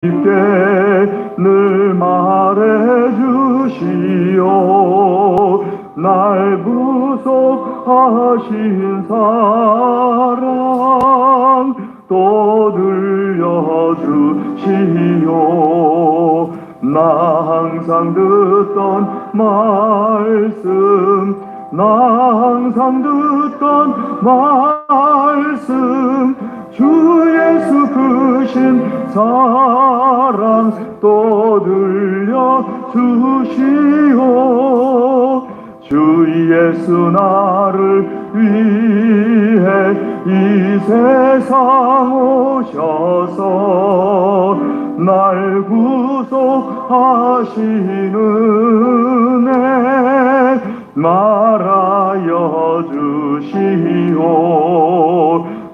깊게 늘 말해주시오. 날 구속하신 사랑 또 들려주시오. 나 항상 듣던 말씀, 나 항상 듣던 말씀, 주 예수 크신 사랑 또 들려주시오. 주 예수 나를 위해 이 세상 오셔서 날 구속하신 은혜 말하여 주시오.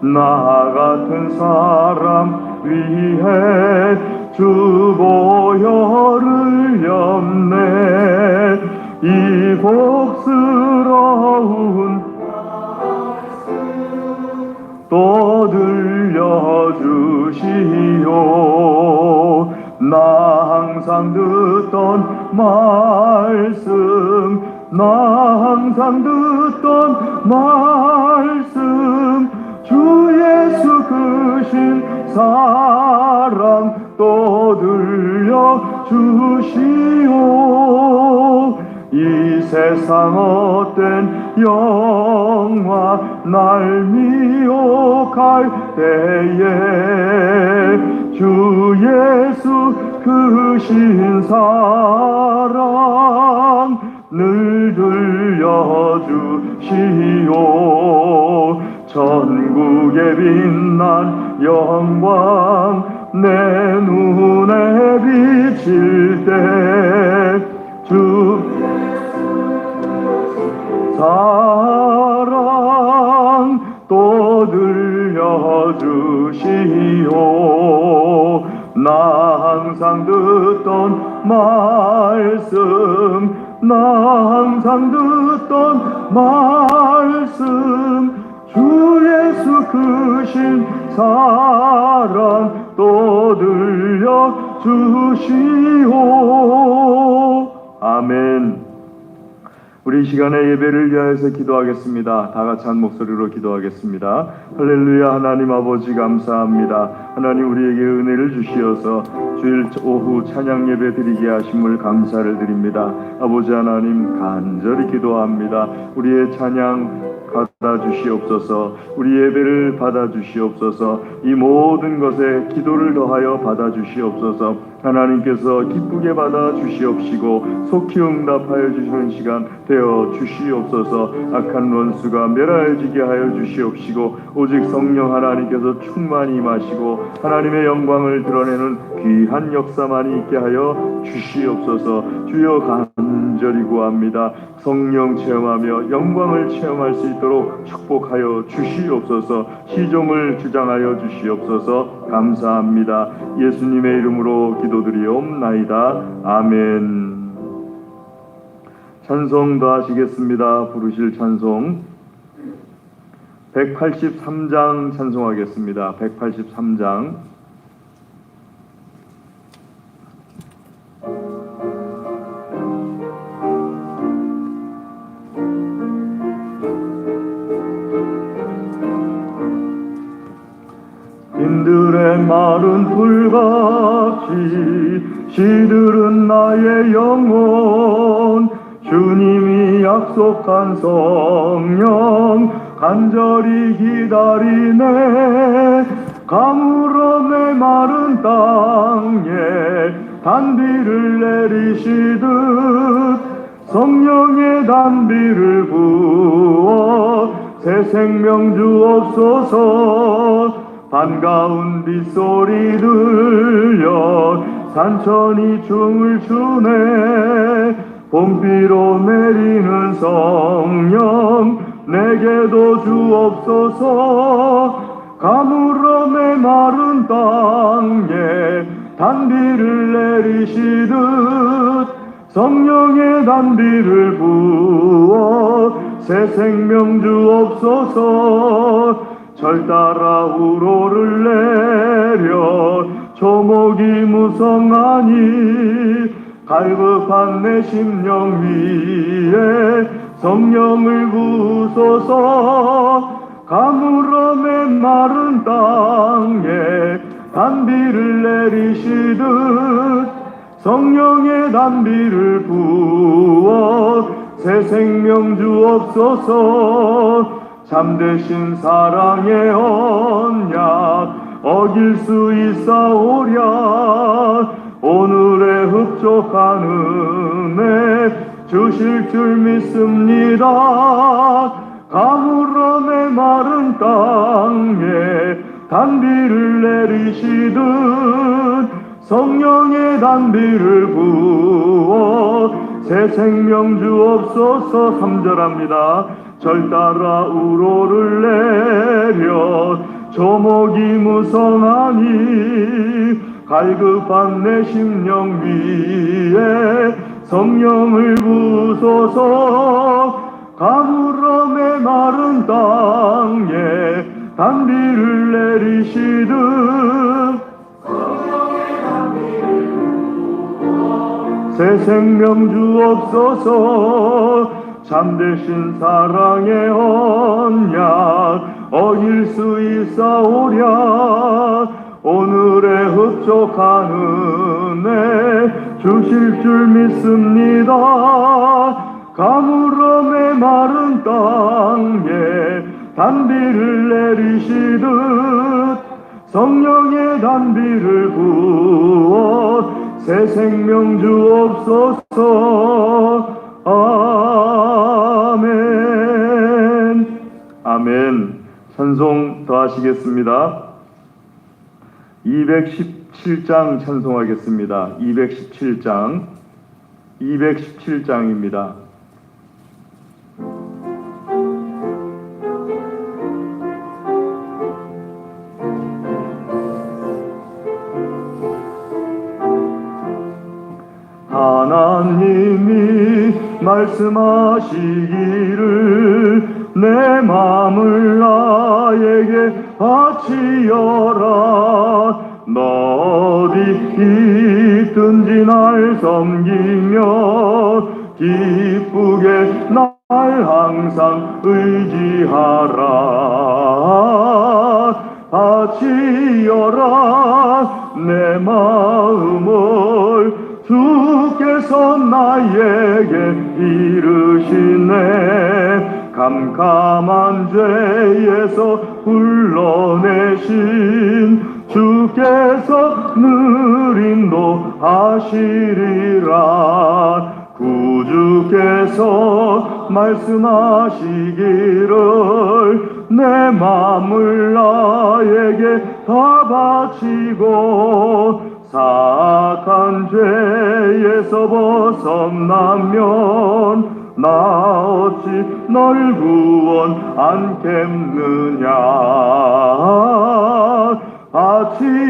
나 같은 사람 위해 주 보혈을 엽네. 이 복스러운 또 들려주시오. 나 항상 듣던 말씀, 나 항상 듣던 말씀, 주 예수 크신 사랑 또 들려주시오. 이 세상 헛된 영화 날 미혹할 때에 주 예수 크신 사랑 늘 들려주시오. 전국에 빛난 영광 내 눈에 비칠 때 주 사랑 또 들려주시오. 나 항상 듣던 말씀, 나 항상 듣던 말씀, 주 예수 크신 사랑 또 들려주시오. 아멘. 우리 이 시간에 예배를 위하여서 기도하겠습니다. 다 같이 한 목소리로 기도하겠습니다. 할렐루야. 하나님 아버지 감사합니다. 하나님 우리에게 은혜를 주시어서 주일 오후 찬양 예배 드리게 하심을 감사를 드립니다. 아버지 하나님 간절히 기도합니다. 우리의 찬양 받아주시옵소서. 우리 예배를 받아주시옵소서. 이 모든 것에 기도를 더하여 받아주시옵소서. 하나님께서 기쁘게 받아주시옵시고 속히 응답하여 주시는 시간 되어 주시옵소서. 악한 원수가 멸하여지게 하여 주시옵시고 오직 성령 하나님께서 충만히 임하시고 하나님의 영광을 드러내는 귀한 역사만이 있게 하여 주시옵소서. 주여 간절히 구합니다. 성령 체험하며 영광을 체험할 수 있도록 축복하여 주시옵소서. 시종을 주장하여 주시옵소서. 감사합니다. 예수님의 이름으로 기도드리옵나이다. 아멘. 찬송 더 하시겠습니다. 부르실 찬송 183장 찬송하겠습니다. 183장 인들의 마른 불같이 시들은 나의 영혼 주님이 약속한 성령 간절히 기다리네. 가물어 메마른 땅에 단비를 내리시듯 성령의 단비를 부어 새 생명 주옵소서. 반가운 빗소리 들려 산천이 춤을 추네. 봄비로 내리는 성령 내게도 주옵소서. 가물어 메마른 땅에 단비를 내리시듯 성령의 단비를 부어 새 생명 주옵소서. 절 따라 우로를 내려 조목이 무성하니 갈급한 내 심령 위에 성령을 부소서. 가물어 메마른 땅에 단비를 내리시듯 성령의 단비를 부어 새 생명 주옵소서. 잠드신 사랑의 언약 어길 수 있사오랴. 오늘의 흡족한 은혜 주실 줄 믿습니다. 가물어 메마른 땅에 단비를 내리시듯 성령의 단비를 부어 새 생명 주옵소서. 3절합니다. 절 따라 우로를 내려 조목이 무성하니 갈급한 내 심령 위에 성령을 부소서. 가물어 메마른 땅에 단비를 내리시듯 새 생명 주옵소서. 잠드신 사랑의 언약 어길 수 있사오랴. 오늘의 흡족한 은혜 주실 줄 믿습니다. 가물어 메마른 땅에 단비를 내리시듯 성령의 단비를 부어 새 생명 주옵소서. 아멘. 아멘. 찬송 더 하시겠습니다. 217장 찬송하겠습니다. 217장입니다. 하나님이 말씀하시기를 내 마음을 나에게 바치어라. 너 어디 있든지 날 섬기며 기쁘게 날 항상 의지하라. 바치어라 내 마음을 주께서 나에게 이르시네. 캄캄한 죄에서 불러내신 주께서 늘 인도하시리라. 구주께서 말씀하시기를 내 마음을 나에게 다 바치고 사악한 죄에서 벗어나면 나 어찌 널 구원 않겠느냐.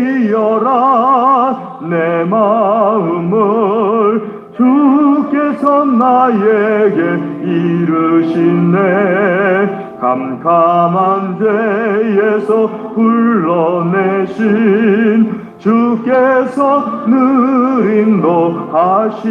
바치어라 내 마음을 주께서 나에게 이르시네. 캄캄한 죄에서 불러내신 주께서 늘 인도하시리라.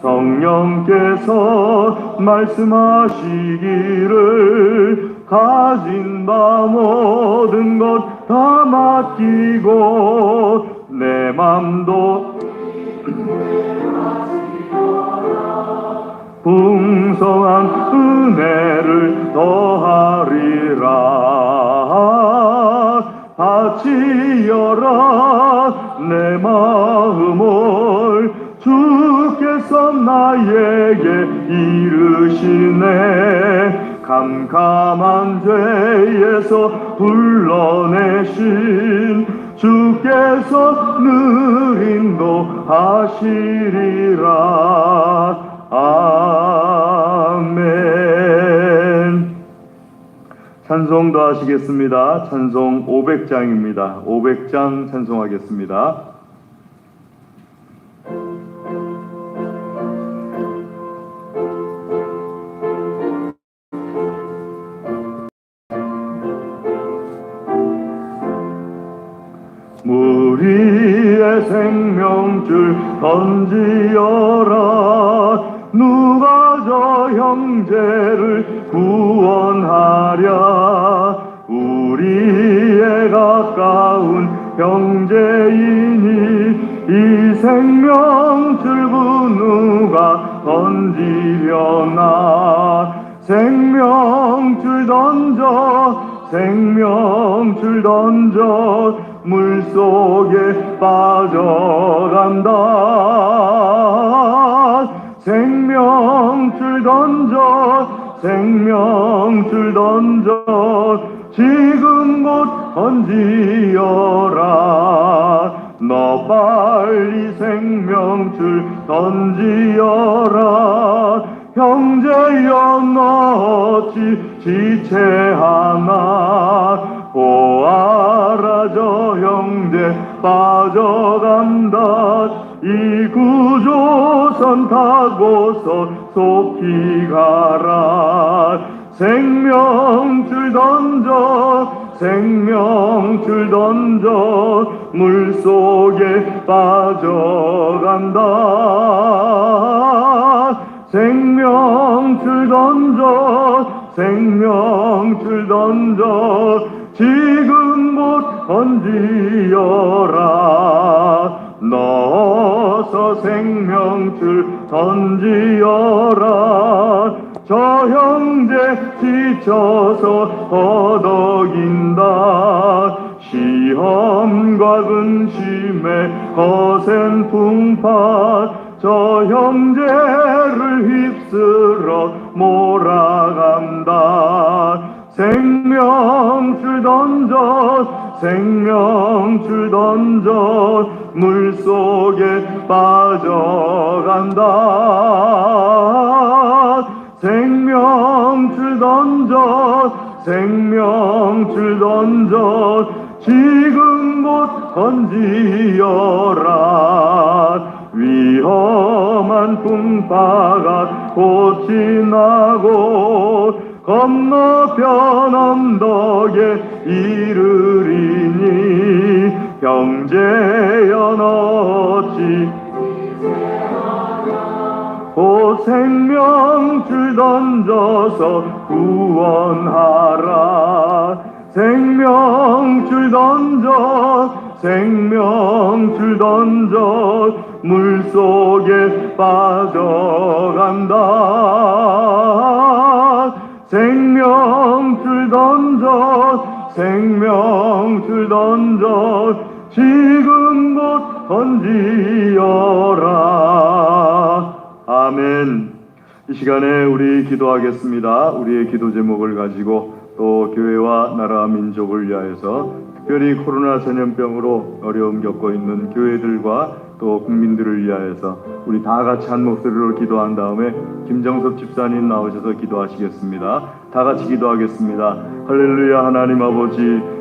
성령께서 말씀하시기를 가진 바 모든 것 다 맡기고 내 맘도 풍성한 은혜를 더하리라. 바치어라 내 마음을 주께서 나에게 이르시네. 캄캄한 죄에서 불러내신 주께서 늘 인도하시리라. 아멘. 찬송도 하시겠습니다. 찬송 500장입니다. 500장 찬송하겠습니다. 생명줄 던지어라. 누가 저 형제를 구원하랴. 우리의 가까운 형제이니 이 생명줄 누가 던지려나. 생명줄 던져 생명줄 던져 물속에 빠져간다. 생명줄 던져 생명줄 던져 지금 곧 던지어라. 너 빨리 생명줄 던지어라. 형제여 너 지체하나. 보아라 저 형제 빠져간다. 이 구조선 타고서 속히 가라. 생명줄 던져 생명줄 던져 물속에 빠져간다. 생명줄 던져 생명줄 던져 지금 곧 던지어라. 넣어서 생명줄 던지어라. 저 형제 지쳐서 허덕인다. 시험과 근심에 거센 풍파 저 형제를 휩쓸어 몰아간다. 생명줄 던져 생명줄 던져 물속에 빠져간다. 생명줄 던져 생명줄 던져 지금 곧 던지어라. 위험한 풍파가 곧 지나고 건너편 언덕에 이르리니 형제여 너지 곧 생명줄 던져서 구원하라. 생명줄 던져 생명줄 던져 물속에 빠져간다. 생명줄 던져 생명줄 던져 지금 곧 던지어라. 아멘. 이 시간에 우리 기도하겠습니다. 우리의 기도 제목을 가지고 또 교회와 나라 민족을 위하여서 특별히 코로나 전염병으로 어려움 겪고 있는 교회들과 또 국민들을 위하여서 우리 다 같이 한 목소리로 기도한 다음에 김정섭 집사님 나오셔서 기도하시겠습니다. 다 같이 기도하겠습니다. 할렐루야. 하나님 아버지,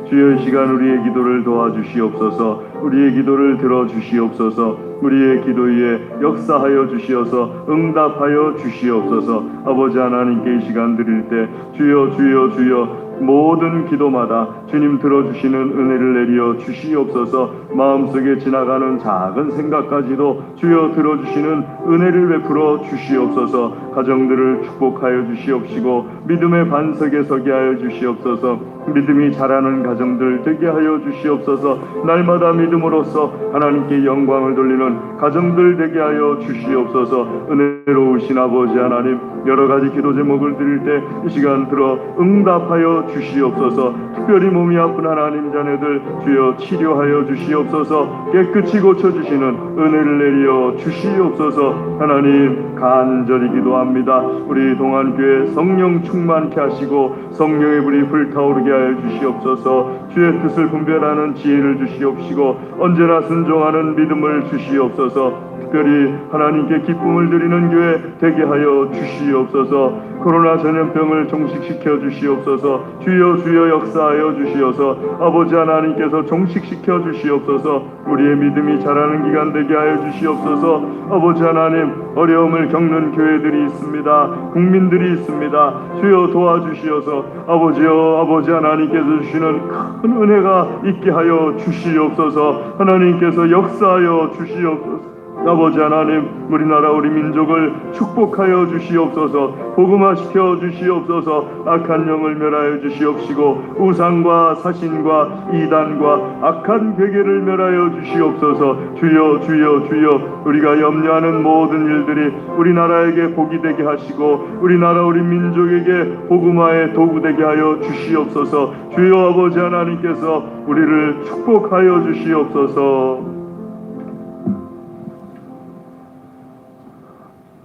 주여 이 시간 우리의 기도를 도와주시옵소서. 우리의 기도를 들어주시옵소서. 우리의 기도에 역사하여 주시어서 응답하여 주시옵소서. 아버지 하나님께 이 시간 드릴 때 주여 주여 주여 모든 기도마다 주님 들어주시는 은혜를 내려 주시옵소서. 마음속에 지나가는 작은 생각까지도 주여 들어주시는 은혜를 베풀어 주시옵소서. 가정들을 축복하여 주시옵시고 믿음의 반석에 서게 하여 주시옵소서. 믿음이 자라는 가정들 되게 하여 주시옵소서. 날마다 믿음으로써 하나님께 영광을 돌리는 가정들 되게 하여 주시옵소서. 은혜로우신 아버지 하나님, 여러 가지 기도 제목을 드릴 때 이 시간 들어 응답하여 주시옵소서. 특별히 몸이 아픈 하나님 자녀들 주여 치료하여 주시옵소서. 깨끗이 고쳐주시는 은혜를 내려 주시옵소서. 하나님 간절히 기도합니다. 우리 동안교회 성령 충만케 하시고 성령의 불이 불타오르게 하여 주시옵소서. 주의 뜻을 분별하는 지혜를 주시옵시고 언제나 순종하는 믿음을 주시옵소서. 특별히 하나님께 기쁨을 드리는 교회 되게 하여 주시옵소서. 코로나 전염병을 종식시켜 주시옵소서. 주여 주여 역사하여 주시옵소서. 아버지 하나님께서 종식시켜 주시옵소서. 우리의 믿음이 자라는 기간 되게 하여 주시옵소서. 아버지 하나님, 어려움을 겪는 교회들이 있습니다. 국민들이 있습니다. 주여 도와주시옵소서. 아버지여, 아버지 하나님께서 주시는 큰 은혜가 있게 하여 주시옵소서. 하나님께서 역사하여 주시옵소서. 아버지 하나님, 우리나라 우리 민족을 축복하여 주시옵소서. 복음화시켜 주시옵소서. 악한 영을 멸하여 주시옵시고 우상과 사신과 이단과 악한 괴계를 멸하여 주시옵소서. 주여 주여 주여, 우리가 염려하는 모든 일들이 우리나라에게 복이 되게 하시고 우리나라 우리 민족에게 복음화의 도구 되게 하여 주시옵소서. 주여 아버지 하나님께서 우리를 축복하여 주시옵소서.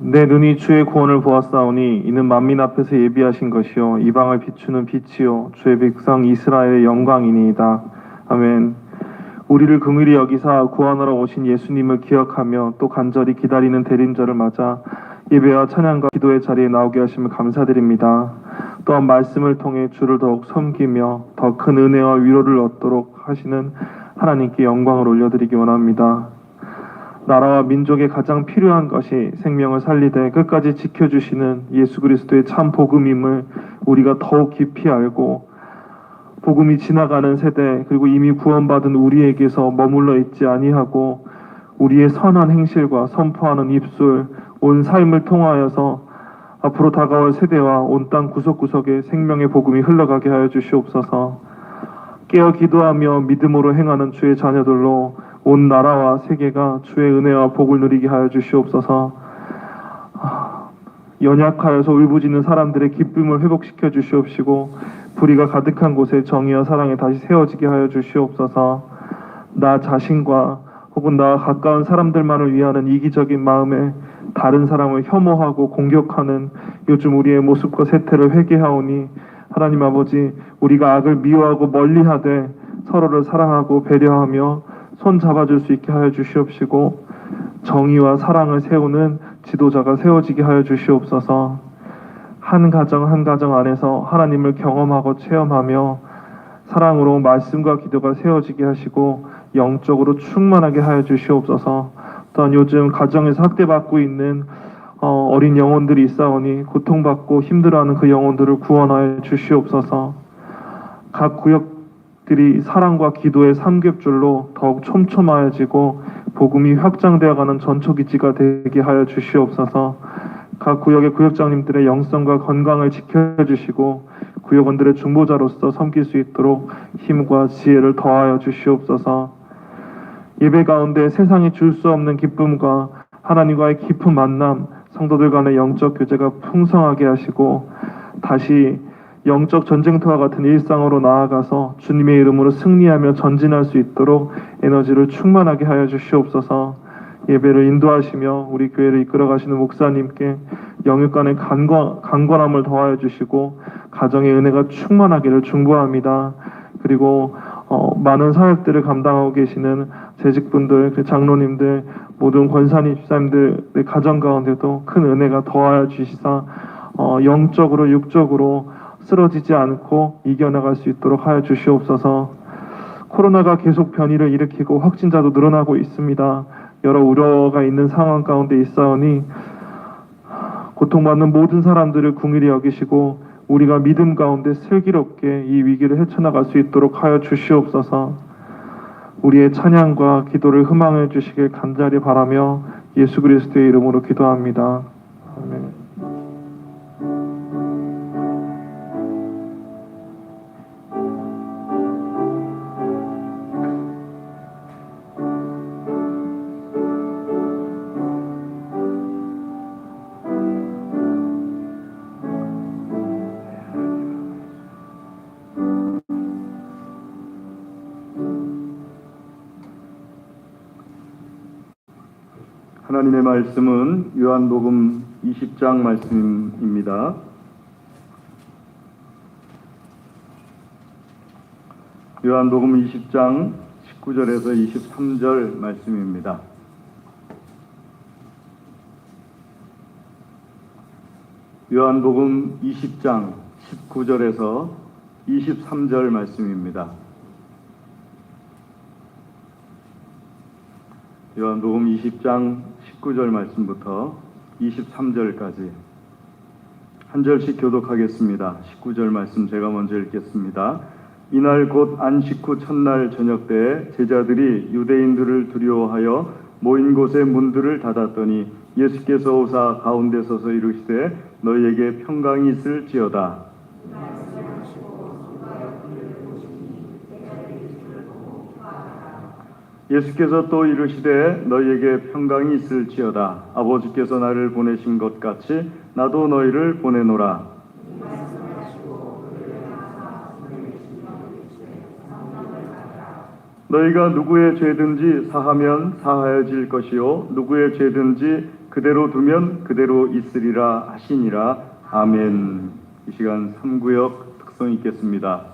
내 눈이 주의 구원을 보았사오니 이는 만민 앞에서 예비하신 것이요 이방을 비추는 빛이요 주의 백성 이스라엘의 영광이니이다. 아멘. 우리를 긍휼히 여기사 구원하러 오신 예수님을 기억하며 또 간절히 기다리는 대림절을 맞아 예배와 찬양과 기도의 자리에 나오게 하심을 감사드립니다. 또한 말씀을 통해 주를 더욱 섬기며 더 큰 은혜와 위로를 얻도록 하시는 하나님께 영광을 올려드리기 원합니다. 나라와 민족에 가장 필요한 것이 생명을 살리되 끝까지 지켜주시는 예수 그리스도의 참 복음임을 우리가 더욱 깊이 알고 복음이 지나가는 세대 그리고 이미 구원받은 우리에게서 머물러 있지 아니하고 우리의 선한 행실과 선포하는 입술, 온 삶을 통하여서 앞으로 다가올 세대와 온 땅 구석구석에 생명의 복음이 흘러가게 하여 주시옵소서. 깨어 기도하며 믿음으로 행하는 주의 자녀들로 온 나라와 세계가 주의 은혜와 복을 누리게 하여 주시옵소서. 연약하여서 울부짖는 사람들의 기쁨을 회복시켜 주시옵시고 불의가 가득한 곳에 정의와 사랑에 다시 세워지게 하여 주시옵소서. 나 자신과 혹은 나와 가까운 사람들만을 위하는 이기적인 마음에 다른 사람을 혐오하고 공격하는 요즘 우리의 모습과 세태를 회개하오니 하나님 아버지, 우리가 악을 미워하고 멀리하되 서로를 사랑하고 배려하며 손 잡아줄 수 있게 하여 주시옵시고 정의와 사랑을 세우는 지도자가 세워지게 하여 주시옵소서. 한 가정 한 가정 안에서 하나님을 경험하고 체험하며 사랑으로 말씀과 기도가 세워지게 하시고 영적으로 충만하게 하여 주시옵소서. 또한 요즘 가정에서 학대받고 있는 어린 영혼들이 있사오니 고통받고 힘들어하는 그 영혼들을 구원하여 주시옵소서. 각 구역들이 사랑과 기도의 삼겹줄로 더욱 촘촘하여지고 복음이 확장되어가는 전초기지가 되게 하여 주시옵소서. 각 구역의 구역장님들의 영성과 건강을 지켜주시고 구역원들의 중보자로서 섬길 수 있도록 힘과 지혜를 더하여 주시옵소서. 예배 가운데 세상이 줄 수 없는 기쁨과 하나님과의 깊은 만남, 성도들 간의 영적 교제가 풍성하게 하시고 다시 영적 전쟁터와 같은 일상으로 나아가서 주님의 이름으로 승리하며 전진할 수 있도록 에너지를 충만하게 하여 주시옵소서. 예배를 인도하시며 우리 교회를 이끌어가시는 목사님께 영육간의 강건함을 더하여 주시고 가정의 은혜가 충만하기를 중보합니다. 그리고 많은 사역들을 감당하고 계시는 재직분들, 그 장로님들, 모든 권사님, 집사님들의 가정 가운데도 큰 은혜가 더하여 주시사 영적으로 육적으로 쓰러지지 않고 이겨나갈 수 있도록 하여 주시옵소서. 코로나가 계속 변이를 일으키고 확진자도 늘어나고 있습니다. 여러 우려가 있는 상황 가운데 있사오니 고통받는 모든 사람들을 긍휼히 여기시고 우리가 믿음 가운데 슬기롭게 이 위기를 헤쳐나갈 수 있도록 하여 주시옵소서. 우리의 찬양과 기도를 흠망해 주시길 간절히 바라며 예수 그리스도의 이름으로 기도합니다. 아멘. 하나님의 말씀은 요한복음 20장 말씀입니다. 요한복음 20장 19절에서 23절 말씀입니다. 요한복음 20장 19절에서 23절 말씀입니다. 요한복음 20장 19절 말씀부터 23절까지 한 절씩 교독하겠습니다. 19절 말씀 제가 먼저 읽겠습니다. 이날 곧 안식 후 첫날 저녁 때에 제자들이 유대인들을 두려워하여 모인 곳의 문들을 닫았더니 예수께서 오사 가운데 서서 이르시되 너희에게 평강이 있을지어다. 예수께서 또 이르시되 너희에게 평강이 있을지어다. 아버지께서 나를 보내신 것 같이 나도 너희를 보내노라. 너희가 누구의 죄든지 사하면 사하여질 것이요 누구의 죄든지 그대로 두면 그대로 있으리라 하시니라. 아멘. 이 시간 3구역 특성 있겠습니다.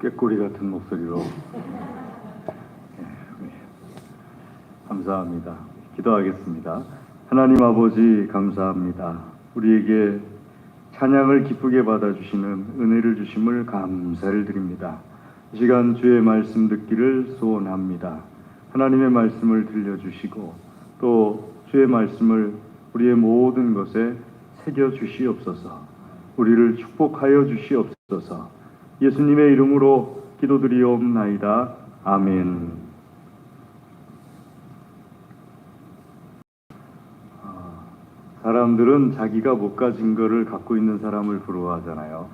꾀꼬리 같은 목소리로 감사합니다. 기도하겠습니다. 하나님 아버지 감사합니다. 우리에게 찬양을 기쁘게 받아주시는 은혜를 주심을 감사를 드립니다. 이 시간 주의 말씀 듣기를 소원합니다. 하나님의 말씀을 들려주시고 또 주의 말씀을 우리의 모든 것에 새겨주시옵소서. 우리를 축복하여 주시옵소서. 예수님의 이름으로 기도드리옵나이다. 아멘. 사람들은 자기가 못 가진 거를 갖고 있는 사람을 부러워하잖아요.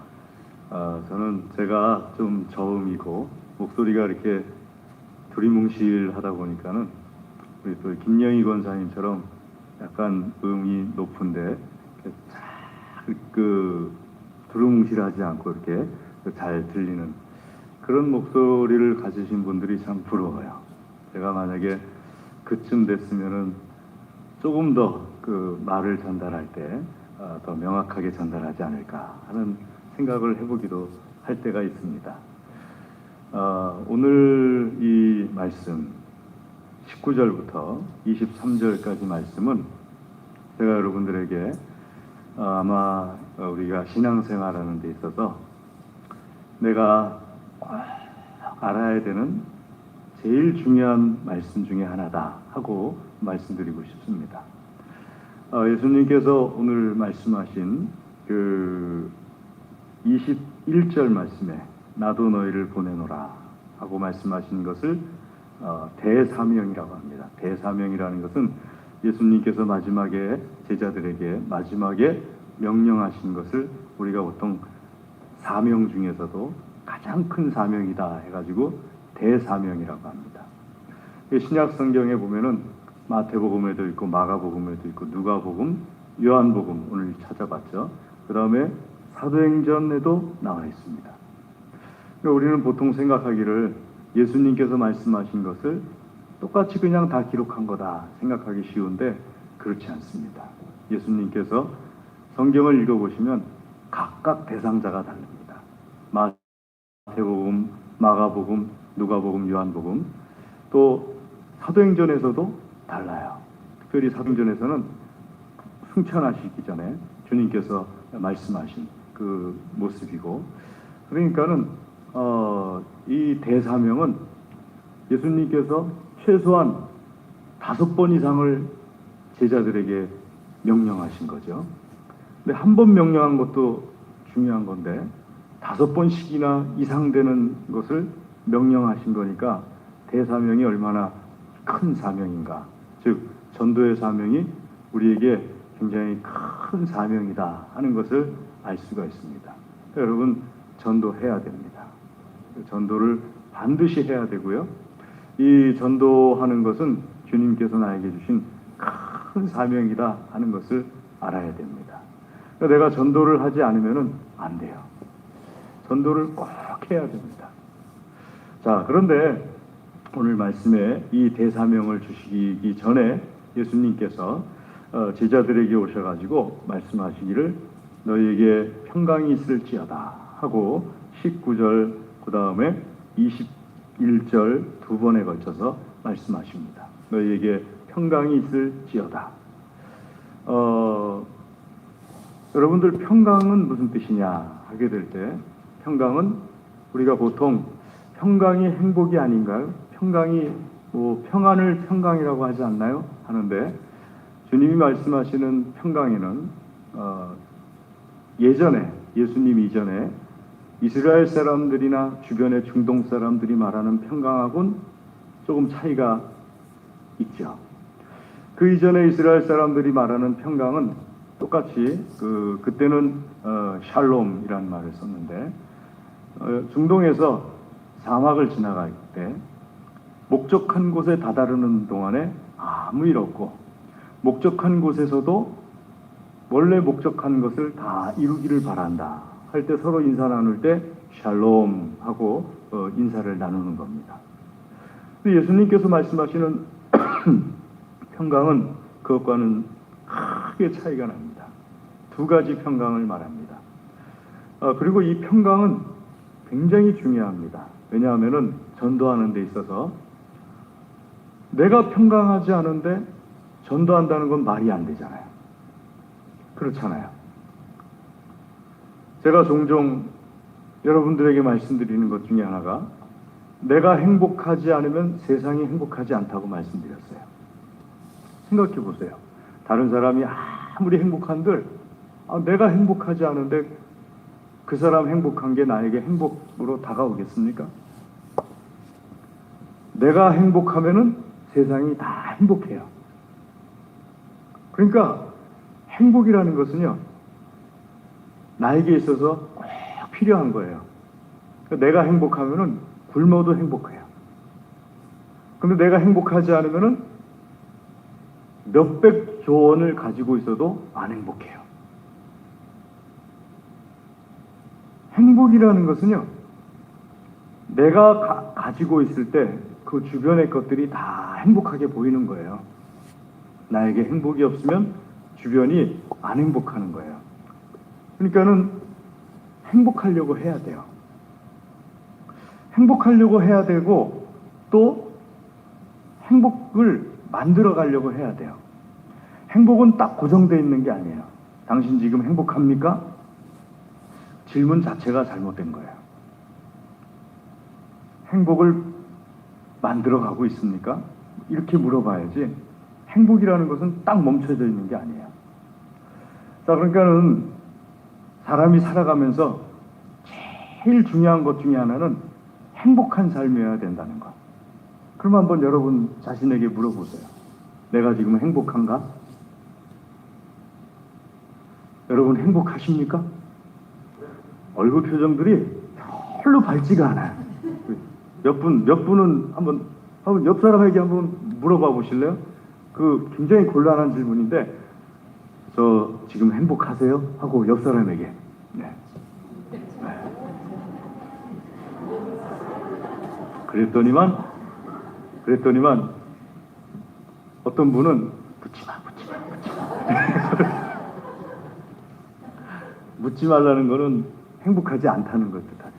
저는 제가 좀 저음이고 목소리가 이렇게 두리뭉실하다 보니까는 우리 또 김영희 권사님처럼 약간 음이 높은데 그 두루뭉실하지 않고 이렇게 잘 들리는 그런 목소리를 가지신 분들이 참 부러워요. 제가 만약에 그쯤 됐으면은 조금 더 그 말을 전달할 때 더 명확하게 전달하지 않을까 하는 생각을 해보기도 할 때가 있습니다. 오늘 이 말씀 19절부터 23절까지 말씀은 제가 여러분들에게 아마 우리가 신앙생활하는 데 있어서 내가 꼭 알아야 되는 제일 중요한 말씀 중에 하나다 하고 말씀드리고 싶습니다. 예수님께서 오늘 말씀하신 그 21절 말씀에 나도 너희를 보내노라 하고 말씀하신 것을 대사명이라고 합니다. 대사명이라는 것은 예수님께서 마지막에 제자들에게 마지막에 명령하신 것을 우리가 보통 사명 중에서도 가장 큰 사명이다 해가지고 대사명이라고 합니다. 신약 성경에 보면은 마태복음에도 있고 마가복음에도 있고 누가복음, 요한복음 오늘 찾아봤죠. 그 다음에 사도행전에도 나와 있습니다. 우리는 보통 생각하기를 예수님께서 말씀하신 것을 똑같이 그냥 다 기록한 거다 생각하기 쉬운데 그렇지 않습니다. 예수님께서 성경을 읽어보시면 각각 대상자가 다릅니다. 마태복음, 마가복음, 누가복음, 요한복음, 또 사도행전에서도 달라요. 특별히 사도행전에서는 승천하시기 전에 주님께서 말씀하신 그 모습이고, 그러니까는 이 대사명은 예수님께서 최소한 5번 이상을 제자들에게 명령하신 거죠. 근데 한 번 명령한 것도 중요한 건데 5번씩이나 이상 되는 것을 명령하신 거니까 대사명이 얼마나 큰 사명인가. 즉 전도의 사명이 우리에게 굉장히 큰 사명이다 하는 것을 알 수가 있습니다. 여러분 전도해야 됩니다. 전도를 반드시 해야 되고요. 이 전도하는 것은 주님께서 나에게 주신 큰 사명이다 하는 것을 알아야 됩니다. 내가 전도를 하지 않으면 안 돼요. 전도를 꼭 해야 됩니다. 자, 그런데 오늘 말씀에 이 대사명을 주시기 전에 예수님께서 제자들에게 오셔가지고 말씀하시기를 너희에게 평강이 있을지어다 하고 19절 그 다음에 21절 두 번에 걸쳐서 말씀하십니다. 너희에게 평강이 있을지어다. 여러분들 평강은 무슨 뜻이냐 하게 될 때 평강은 우리가 보통 평강이 행복이 아닌가요? 평강이 뭐 평안을 평강이라고 하지 않나요? 하는데 주님이 말씀하시는 평강에는 예전에 예수님 이전에 이스라엘 사람들이나 주변의 중동 사람들이 말하는 평강하고는 조금 차이가 있죠. 그 이전에 이스라엘 사람들이 말하는 평강은 똑같이 그때는 샬롬이라는 말을 썼는데 중동에서 사막을 지나갈 때 목적한 곳에 다다르는 동안에 아무 일 없고 목적한 곳에서도 원래 목적한 것을 다 이루기를 바란다 할 때 서로 인사 나눌 때 샬롬 하고 인사를 나누는 겁니다. 근데 예수님께서 말씀하시는 평강은 그것과는 크게 차이가 납니다. 두 가지 평강을 말합니다. 그리고 이 평강은 굉장히 중요합니다. 왜냐하면 전도하는 데 있어서 내가 평강하지 않은데 전도한다는 건 말이 안 되잖아요. 그렇잖아요. 제가 종종 여러분들에게 말씀드리는 것 중에 하나가 내가 행복하지 않으면 세상이 행복하지 않다고 말씀드렸어요. 생각해 보세요. 다른 사람이 아무리 행복한들 내가 행복하지 않은데 그 사람 행복한 게 나에게 행복으로 다가오겠습니까? 내가 행복하면은 세상이 다 행복해요. 그러니까 행복이라는 것은요, 나에게 있어서 꼭 필요한 거예요. 그러니까 내가 행복하면은 굶어도 행복해요. 근데 내가 행복하지 않으면은 몇백조 원을 가지고 있어도 안 행복해요. 행복이라는 것은요, 내가 가지고 있을 때 그 주변의 것들이 다 행복하게 보이는 거예요. 나에게 행복이 없으면 주변이 안 행복하는 거예요. 그러니까는 행복하려고 해야 돼요. 행복하려고 해야 되고 또 행복을 만들어 가려고 해야 돼요. 행복은 딱 고정되어 있는 게 아니에요. 당신 지금 행복합니까? 질문 자체가 잘못된 거예요. 행복을 만들어 가고 있습니까? 이렇게 물어봐야지. 행복이라는 것은 딱 멈춰져 있는 게 아니에요. 자, 그러니까는 사람이 살아가면서 제일 중요한 것 중에 하나는 행복한 삶이어야 된다는 것. 그럼 한번 여러분 자신에게 물어보세요. 내가 지금 행복한가? 여러분 행복하십니까? 얼굴 표정들이 별로 밝지가 않아요. 몇 분은 한번 옆 사람에게 한번 물어봐 보실래요? 그 굉장히 곤란한 질문인데, 저 지금 행복하세요? 하고 옆 사람에게. 네. 그랬더니만 어떤 분은 묻지 마. 묻지 말라는 거는 행복하지 않다는 걸 뜻하죠.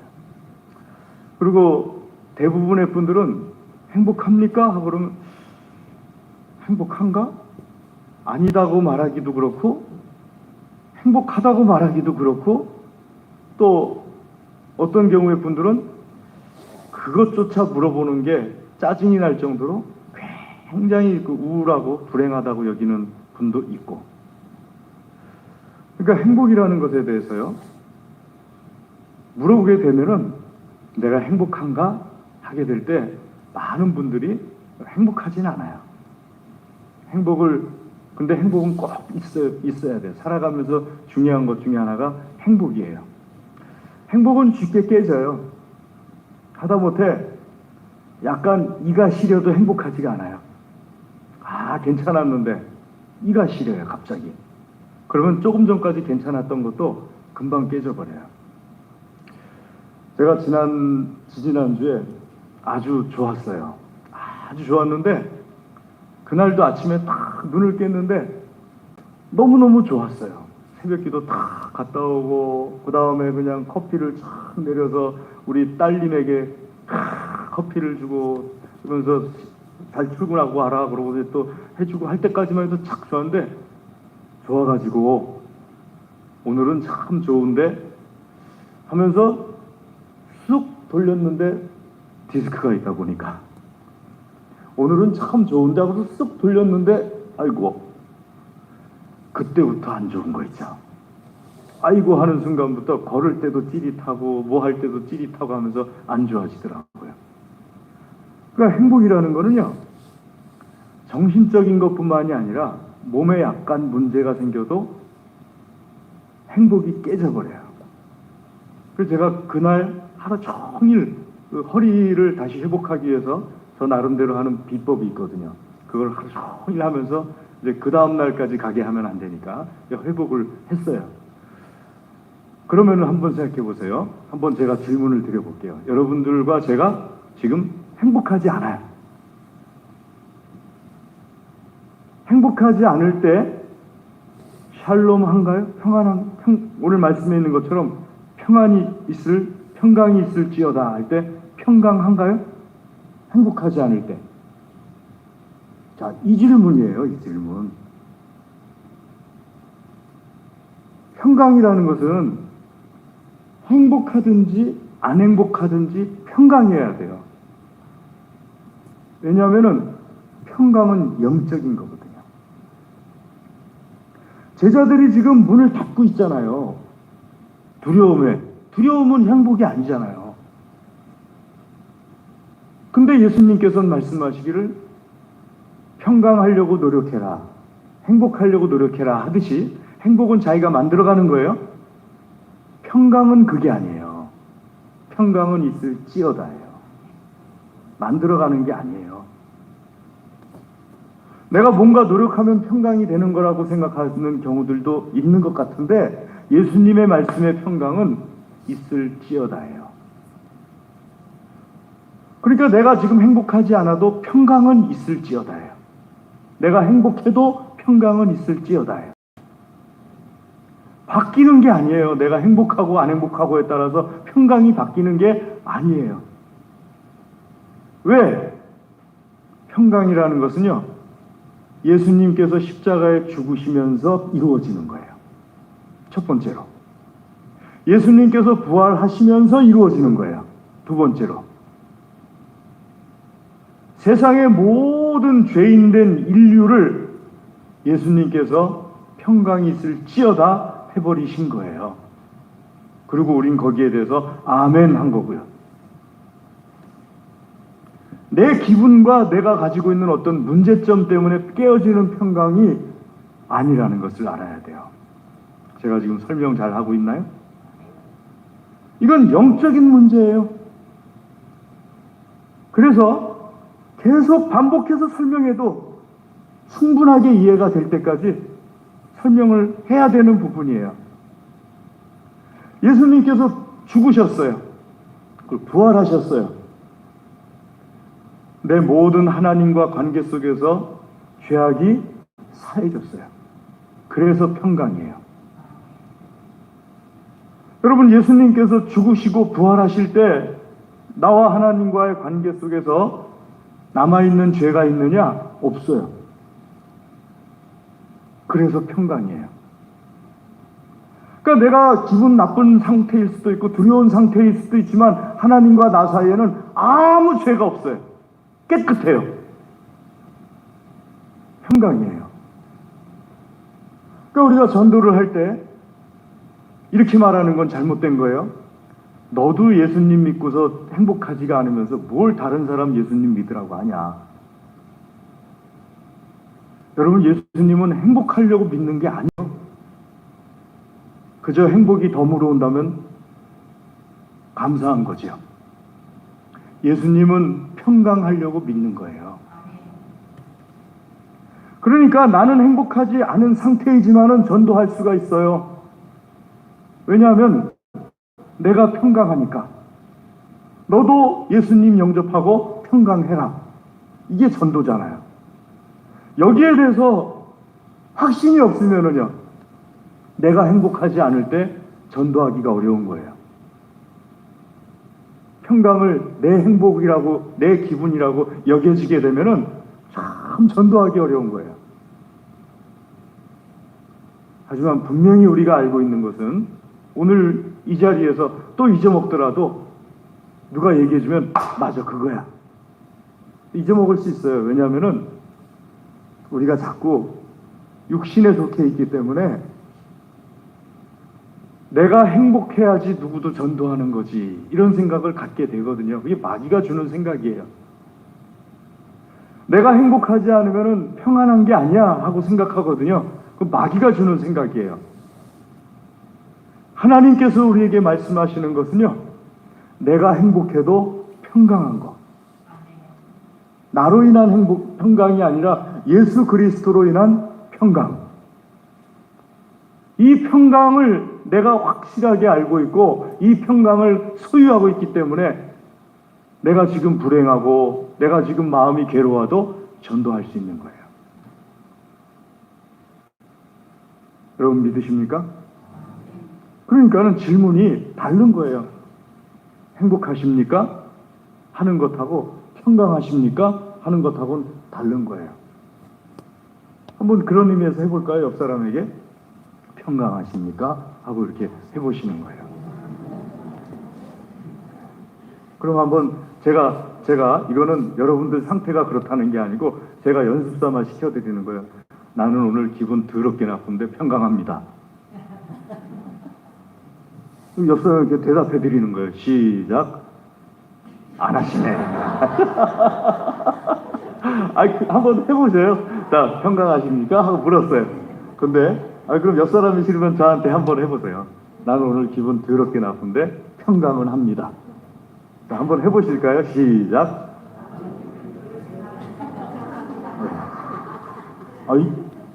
그리고 대부분의 분들은 행복합니까? 하고 그러면 행복한가? 아니다고 말하기도 그렇고 행복하다고 말하기도 그렇고, 또 어떤 경우의 분들은 그것조차 물어보는 게 짜증이 날 정도로 굉장히 우울하고 불행하다고 여기는 분도 있고. 그러니까 행복이라는 것에 대해서요, 물어보게 되면은 내가 행복한가 하게 될 때 많은 분들이 행복하진 않아요. 근데 행복은 꼭 있어야 돼요. 살아가면서 중요한 것 중에 하나가 행복이에요. 행복은 쉽게 깨져요. 하다못해 약간 이가 시려도 행복하지가 않아요. 괜찮았는데 이가 시려요, 갑자기. 그러면 조금 전까지 괜찮았던 것도 금방 깨져버려요. 제가 지지난주에 아주 좋았어요. 아주 좋았는데 그날도 아침에 딱 눈을 깼는데 너무너무 좋았어요. 새벽기도 딱 갔다 오고, 그 다음에 그냥 커피를 쫙 내려서 우리 딸님에게 커피를 주고, 그러면서 잘 출근하고 와라 그러고 또 해주고 할 때까지만 해도 착 좋았는데, 좋아가지고 오늘은 참 좋은데 하면서 쑥 돌렸는데 디스크가 있다 보니까, 오늘은 참 좋은데 하고서 쑥 돌렸는데 아이고, 그때부터 안 좋은 거 있죠. 아이고 하는 순간부터 걸을 때도 찌릿하고 뭐 할 때도 찌릿하고 하면서 안 좋아지더라고요. 그러니까 행복이라는 거는요, 정신적인 것뿐만이 아니라 몸에 약간 문제가 생겨도 행복이 깨져버려요. 그래서 제가 그날 하루 종일 그 허리를 다시 회복하기 위해서 저 나름대로 하는 비법이 있거든요. 그걸 하루 종일 하면서 이제 그 다음 날까지 가게 하면 안 되니까 회복을 했어요. 그러면 한번 생각해 보세요. 한번 제가 질문을 드려볼게요. 여러분들과 제가 지금 행복하지 않아요. 행복하지 않을 때 샬롬한가요? 오늘 말씀에 있는 것처럼 평강이 있을지어다 할 때 평강한가요? 행복하지 않을 때. 자, 이 질문이에요, 이 질문. 평강이라는 것은 행복하든지 안 행복하든지 평강해야 돼요. 왜냐하면은 평강은 영적인 거거든요. 제자들이 지금 문을 닫고 있잖아요. 두려움은 행복이 아니잖아요. 근데 예수님께서는 말씀하시기를 평강하려고 노력해라, 행복하려고 노력해라 하듯이 행복은 자기가 만들어가는 거예요. 평강은 그게 아니에요. 평강은 있을지어다예요. 만들어가는 게 아니에요. 내가 뭔가 노력하면 평강이 되는 거라고 생각하는 경우들도 있는 것 같은데 예수님의 말씀의 평강은 있을지어다예요. 그러니까 내가 지금 행복하지 않아도 평강은 있을지어다예요. 내가 행복해도 평강은 있을지어다예요. 바뀌는 게 아니에요. 내가 행복하고 안 행복하고에 따라서 평강이 바뀌는 게 아니에요. 왜? 평강이라는 것은요, 예수님께서 십자가에 죽으시면서 이루어지는 거예요. 첫 번째로. 예수님께서 부활하시면서 이루어지는 거예요. 두 번째로. 세상의 모든 죄인된 인류를 예수님께서 평강이 있을지어다 해버리신 거예요. 그리고 우린 거기에 대해서 아멘 한 거고요. 내 기분과 내가 가지고 있는 어떤 문제점 때문에 깨어지는 평강이 아니라는 것을 알아야 돼요. 제가 지금 설명 잘 하고 있나요? 이건 영적인 문제예요. 그래서 계속 반복해서 설명해도 충분하게 이해가 될 때까지 설명을 해야 되는 부분이에요. 예수님께서 죽으셨어요. 부활하셨어요. 내 모든 하나님과 관계 속에서 죄악이 사해졌어요. 그래서 평강이에요. 여러분, 예수님께서 죽으시고 부활하실 때 나와 하나님과의 관계 속에서 남아있는 죄가 있느냐? 없어요. 그래서 평강이에요. 그러니까 내가 기분 나쁜 상태일 수도 있고 두려운 상태일 수도 있지만 하나님과 나 사이에는 아무 죄가 없어요. 깨끗해요. 평강이에요. 그러니까 우리가 전도를 할 때 이렇게 말하는 건 잘못된 거예요. 너도 예수님 믿고서 행복하지가 않으면서 뭘 다른 사람 예수님 믿으라고 하냐. 여러분, 예수님은 행복하려고 믿는 게 아니에요. 그저 행복이 덤으로 온다면 감사한 거죠. 예수님은 평강하려고 믿는 거예요. 그러니까 나는 행복하지 않은 상태이지만은 전도할 수가 있어요. 왜냐하면 내가 평강하니까. 너도 예수님 영접하고 평강해라. 이게 전도잖아요. 여기에 대해서 확신이 없으면은요, 내가 행복하지 않을 때 전도하기가 어려운 거예요. 평강을 내 행복이라고, 내 기분이라고 여겨지게 되면은 참 전도하기 어려운 거예요. 하지만 분명히 우리가 알고 있는 것은 오늘 이 자리에서 또 잊어먹더라도 누가 얘기해주면 맞아, 그거야. 잊어먹을 수 있어요. 왜냐하면은 우리가 자꾸 육신에 속해 있기 때문에 내가 행복해야지 누구도 전도하는 거지, 이런 생각을 갖게 되거든요. 그게 마귀가 주는 생각이에요. 내가 행복하지 않으면 평안한 게 아니야 하고 생각하거든요. 그 마귀가 주는 생각이에요. 하나님께서 우리에게 말씀하시는 것은요, 내가 행복해도 평강한 것. 나로 인한 평강이 아니라 예수 그리스도로 인한 평강. 이 평강을 내가 확실하게 알고 있고 이 평강을 소유하고 있기 때문에 내가 지금 불행하고 내가 지금 마음이 괴로워도 전도할 수 있는 거예요. 여러분 믿으십니까? 그러니까는 질문이 다른 거예요. 행복하십니까? 하는 것하고 평강하십니까? 하는 것하고는 다른 거예요. 한번 그런 의미에서 해볼까요? 옆 사람에게 평강하십니까? 하고 이렇게 해보시는 거예요. 그럼 한번 제가 이거는 여러분들 상태가 그렇다는 게 아니고 제가 연습 삼아 시켜드리는 거예요. 나는 오늘 기분 더럽게 나쁜데 평강합니다. 옆 사람에게 대답해 드리는 거예요. 시작. 안 하시네. 한번 해보세요. 자, 평강하십니까? 하고 물었어요. 근데, 그럼 옆 사람이 싫으면 저한테 한번 해보세요. 나는 오늘 기분 더럽게 나쁜데 평강은 합니다. 자, 한번 해보실까요? 시작.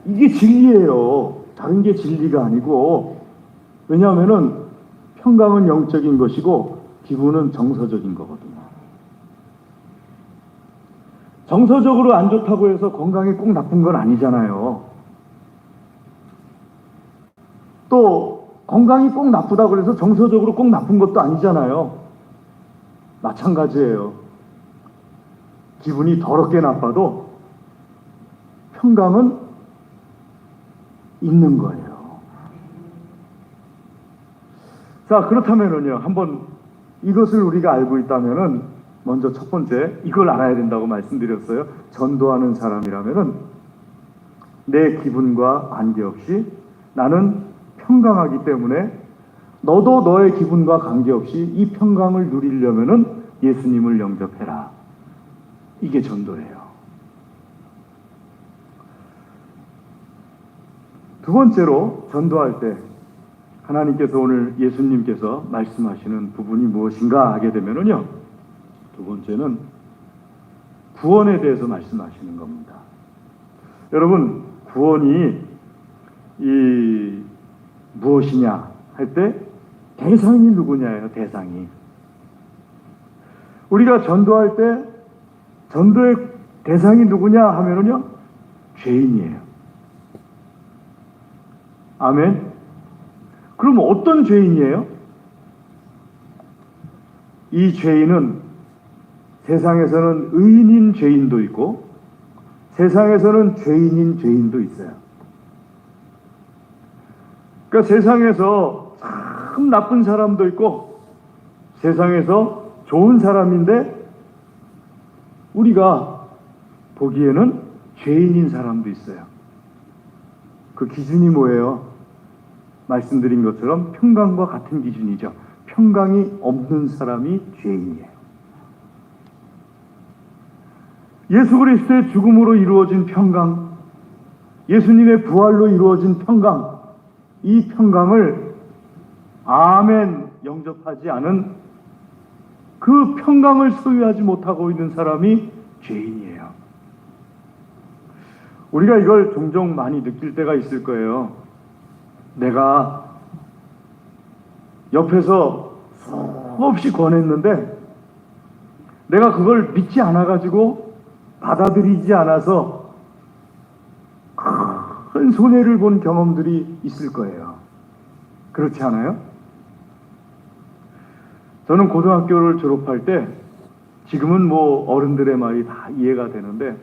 이게 진리예요. 다른 게 진리가 아니고. 왜냐하면은 평강은 영적인 것이고 기분은 정서적인 거거든요. 정서적으로 안 좋다고 해서 건강이 꼭 나쁜 건 아니잖아요. 또 건강이 꼭 나쁘다고 해서 정서적으로 꼭 나쁜 것도 아니잖아요. 마찬가지예요. 기분이 더럽게 나빠도 평강은 있는 거예요. 자, 그렇다면은요, 한번 이것을 우리가 알고 있다면은 먼저 첫 번째 이걸 알아야 된다고 말씀드렸어요. 전도하는 사람이라면은 내 기분과 관계없이 나는 평강하기 때문에 너도 너의 기분과 관계없이 이 평강을 누리려면은 예수님을 영접해라. 이게 전도예요. 두 번째로 전도할 때 하나님께서 오늘 예수님께서 말씀하시는 부분이 무엇인가 하게 되면은요, 두 번째는 구원에 대해서 말씀하시는 겁니다. 여러분, 구원이 무엇이냐 할 때 대상이 누구냐예요. 대상이. 우리가 전도할 때 전도의 대상이 누구냐 하면은요, 죄인이에요. 아멘. 그럼 어떤 죄인이에요? 이 죄인은 세상에서는 의인인 죄인도 있고 세상에서는 죄인인 죄인도 있어요. 그러니까 세상에서 참 나쁜 사람도 있고 세상에서 좋은 사람인데 우리가 보기에는 죄인인 사람도 있어요. 그 기준이 뭐예요? 말씀드린 것처럼 평강과 같은 기준이죠. 평강이 없는 사람이 죄인이에요. 예수 그리스도의 죽음으로 이루어진 평강, 예수님의 부활로 이루어진 평강, 이 평강을 아멘 영접하지 않은 그 평강을 소유하지 못하고 있는 사람이 죄인이에요. 우리가 이걸 종종 많이 느낄 때가 있을 거예요. 내가 옆에서 수없이 권했는데 내가 그걸 믿지 않아가지고 받아들이지 않아서 큰 손해를 본 경험들이 있을 거예요. 그렇지 않아요? 저는 고등학교를 졸업할 때 지금은 뭐 어른들의 말이 다 이해가 되는데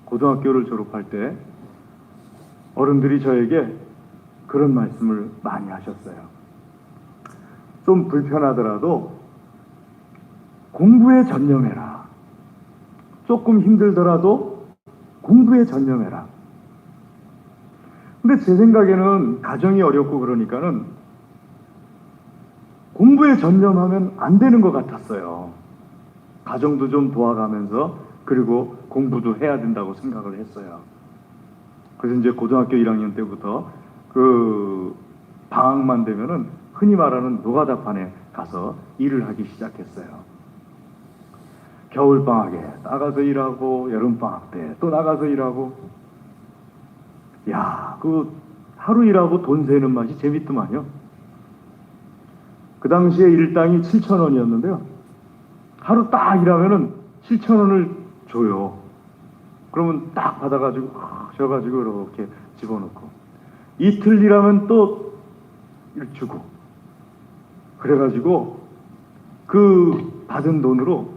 고등학교를 졸업할 때 어른들이 저에게 그런 말씀을 많이 하셨어요. 좀 불편하더라도 공부에 전념해라. 조금 힘들더라도 공부에 전념해라. 근데 제 생각에는 가정이 어렵고 그러니까는 공부에 전념하면 안 되는 것 같았어요. 가정도 좀 도와가면서 그리고 공부도 해야 된다고 생각을 했어요. 그래서 이제 고등학교 1학년 때부터 그 방학만 되면은 흔히 말하는 노가다판에 가서 일을 하기 시작했어요. 겨울방학에 나가서 일하고 여름방학 때 또 나가서 일하고 그 하루 일하고 돈 세는 맛이 재밌더만요. 그 당시에 일당이 7,000원이었는데요. 하루 딱 일하면은 7,000원을 줘요. 그러면 딱 받아가지고 져가지고 이렇게 집어넣고 이틀 일하면 또 주고 그래가지고 그 받은 돈으로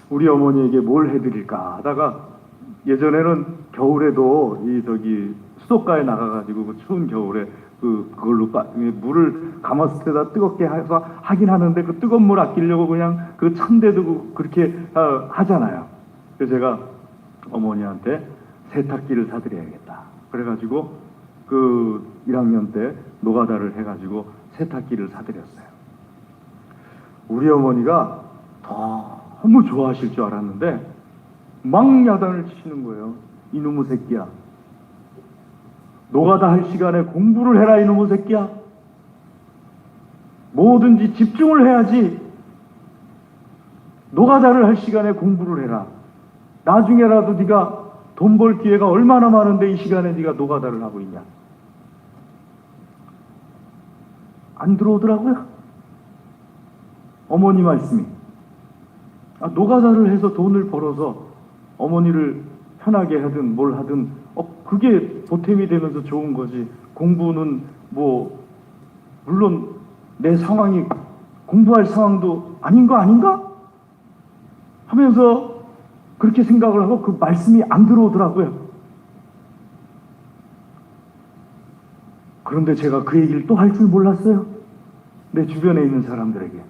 우리 어머니에게 뭘 해드릴까 하다가 예전에는 겨울에도 수도가에 나가가지고 그 추운 겨울에 그걸로 물을 가마솥에다 뜨겁게 해서 하긴 하는데 그 뜨거운 물 아끼려고 그냥 그 찬데 두고 그렇게 하잖아요. 그래서 제가 어머니한테 세탁기를 사드려야겠다. 그래가지고 그 1학년 때 노가다를 해가지고 세탁기를 사드렸어요. 우리 어머니가 더 너무 좋아하실 줄 알았는데 막 야단을 치시는 거예요. 이놈의 새끼야. 노가다 할 시간에 공부를 해라, 이놈의 새끼야. 뭐든지 집중을 해야지. 노가다를 할 시간에 공부를 해라. 나중에라도 네가 돈 벌 기회가 얼마나 많은데 이 시간에 네가 노가다를 하고 있냐. 안 들어오더라고요. 어머니 말씀이. 노가다를 해서 돈을 벌어서 어머니를 편하게 하든 뭘 하든 그게 보탬이 되면서 좋은 거지. 공부는 뭐 물론 내 상황이 공부할 상황도 아닌 거 아닌가? 하면서 그렇게 생각을 하고 그 말씀이 안 들어오더라고요. 그런데 제가 그 얘기를 또 할 줄 몰랐어요. 내 주변에 있는 사람들에게.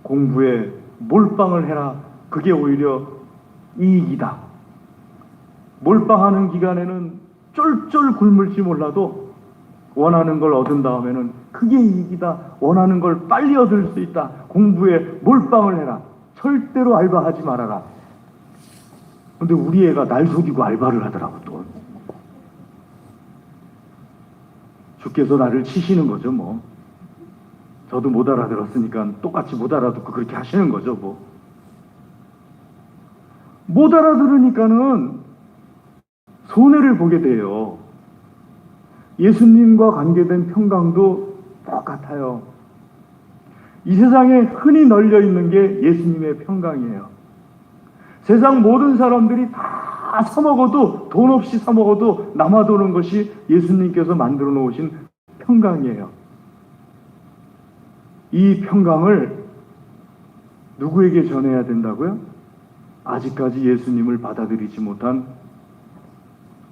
공부에 몰빵을 해라. 그게 오히려 이익이다. 몰빵하는 기간에는 쫄쫄 굶을지 몰라도 원하는 걸 얻은 다음에는 그게 이익이다. 원하는 걸 빨리 얻을 수 있다. 공부에 몰빵을 해라. 절대로 알바하지 말아라. 근데 우리 애가 날 속이고 알바를 하더라고 또. 주께서 나를 치시는 거죠 뭐. 저도 못 알아들었으니까 똑같이 못 알아듣고 그렇게 하시는 거죠 뭐. 못 알아들으니까는 손해를 보게 돼요. 예수님과 관계된 평강도 똑같아요. 이 세상에 흔히 널려 있는 게 예수님의 평강이에요. 세상 모든 사람들이 다 사먹어도 돈 없이 사먹어도 남아도는 것이 예수님께서 만들어 놓으신 평강이에요. 이 평강을 누구에게 전해야 된다고요? 아직까지 예수님을 받아들이지 못한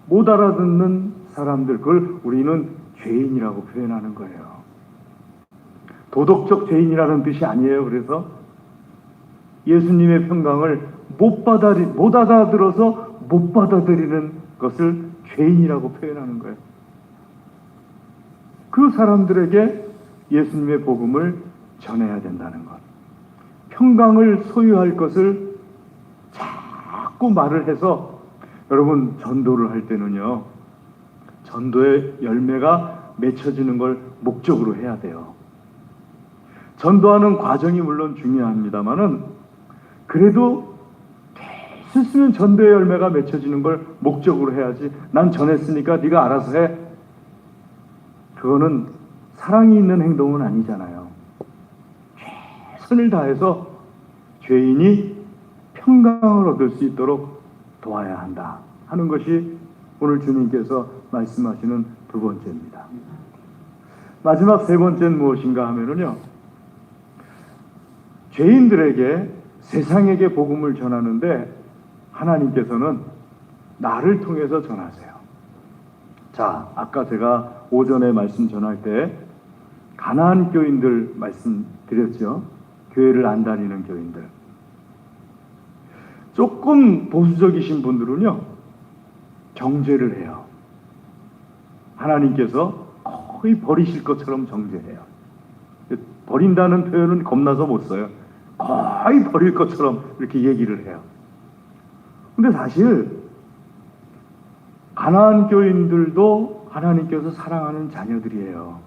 못 알아듣는 사람들, 그걸 우리는 죄인이라고 표현하는 거예요. 도덕적 죄인이라는 뜻이 아니에요. 그래서 예수님의 평강을 못 알아들어서 못 받아들이는 것을 죄인이라고 표현하는 거예요. 그 사람들에게 예수님의 복음을 전해야 된다는 것. 평강을 소유할 것을 자꾸 말을 해서 여러분 전도를 할 때는요. 전도의 열매가 맺혀지는 걸 목적으로 해야 돼요. 전도하는 과정이 물론 중요합니다만은 그래도 됐으면 전도의 열매가 맺혀지는 걸 목적으로 해야지. 난 전했으니까 네가 알아서 해. 그거는 사랑이 있는 행동은 아니잖아요. 최선을 다해서 죄인이 평강을 얻을 수 있도록 도와야 한다 하는 것이 오늘 주님께서 말씀하시는 두 번째입니다. 마지막 세 번째는 무엇인가 하면은요. 죄인들에게 세상에게 복음을 전하는데 하나님께서는 나를 통해서 전하세요. 자, 아까 제가 오전에 말씀 전할 때 가나안 교인들 말씀드렸죠. 교회를 안 다니는 교인들. 조금 보수적이신 분들은요. 정죄를 해요. 하나님께서 거의 버리실 것처럼 정죄해요. 버린다는 표현은 겁나서 못 써요. 거의 버릴 것처럼 이렇게 얘기를 해요. 근데 사실 가나안 교인들도 하나님께서 사랑하는 자녀들이에요.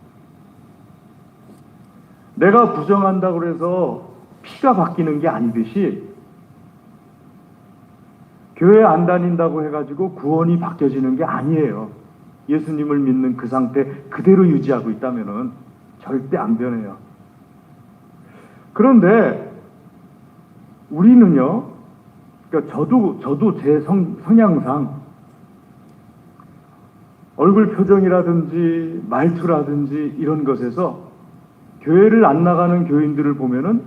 내가 부정한다고 해서 피가 바뀌는 게 아니듯이 교회 안 다닌다고 해가지고 구원이 바뀌어지는 게 아니에요. 예수님을 믿는 그 상태 그대로 유지하고 있다면은 절대 안 변해요. 그런데 우리는요, 그러니까 저도 제 성향상 얼굴 표정이라든지 말투라든지 이런 것에서 교회를 안 나가는 교인들을 보면은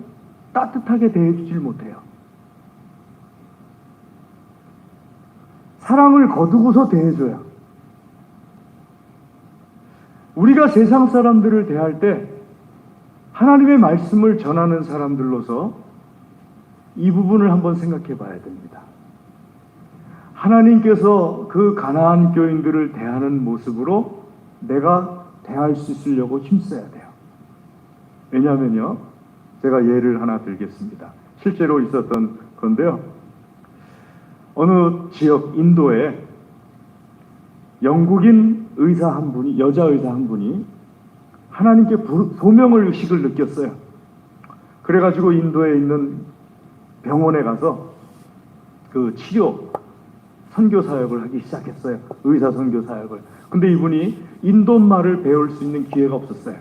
따뜻하게 대해주질 못해요. 사랑을 거두고서 대해줘요. 우리가 세상 사람들을 대할 때 하나님의 말씀을 전하는 사람들로서 이 부분을 한번 생각해 봐야 됩니다. 하나님께서 그 가나안 교인들을 대하는 모습으로 내가 대할 수 있으려고 힘써야 돼요. 왜냐하면요, 제가 예를 하나 들겠습니다. 실제로 있었던 건데요. 어느 지역 인도에 영국인 의사 한 분이, 여자 의사 한 분이 하나님께 소명을 의식을 느꼈어요. 그래가지고 인도에 있는 병원에 가서 그 치료 선교 사역을 하기 시작했어요. 의사 선교 사역을. 근데 이분이 인도말을 배울 수 있는 기회가 없었어요.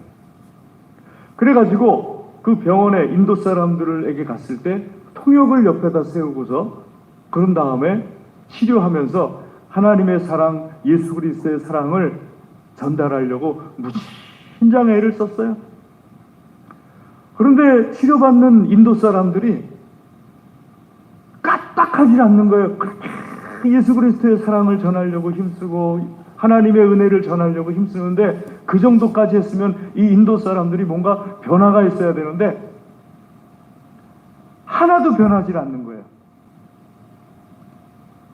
그래가지고 그 병원에 인도 사람들에게 갔을 때 통역을 옆에다 세우고서 그런 다음에 치료하면서 하나님의 사랑, 예수 그리스도의 사랑을 전달하려고 무진장 애를 썼어요. 그런데 치료받는 인도 사람들이 까딱하지 않는 거예요. 그렇게 예수 그리스도의 사랑을 전하려고 힘쓰고 하나님의 은혜를 전하려고 힘쓰는데 그 정도까지 했으면 이 인도 사람들이 뭔가 변화가 있어야 되는데 하나도 변하지 않는 거예요.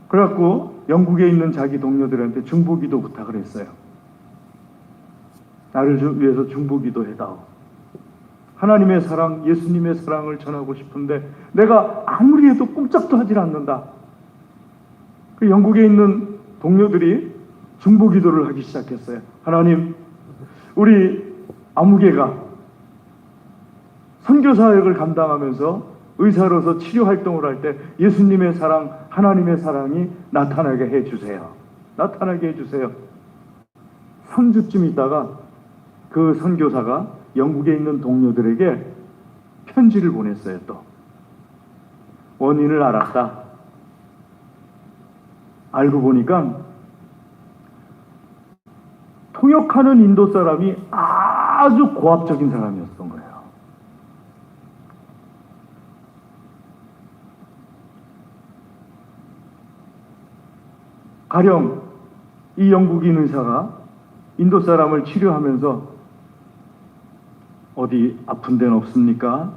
그래갖고 영국에 있는 자기 동료들한테 중보기도 부탁을 했어요. 나를 위해서 중보기도 해다오. 하나님의 사랑, 예수님의 사랑을 전하고 싶은데 내가 아무리 해도 꼼짝도 하질 않는다. 그 영국에 있는 동료들이 중보기도를 하기 시작했어요. 하나님, 우리 아무개가 선교사역을 감당하면서 의사로서 치료 활동을 할 때 예수님의 사랑, 하나님의 사랑이 나타나게 해주세요. 나타나게 해주세요. 3주쯤 있다가 그 선교사가 영국에 있는 동료들에게 편지를 보냈어요. 또 원인을 알았다. 알고 보니까 통역하는 인도 사람이 아주 고압적인 사람이었던 거예요. 가령 이 영국인 의사가 인도 사람을 치료하면서 어디 아픈 데는 없습니까?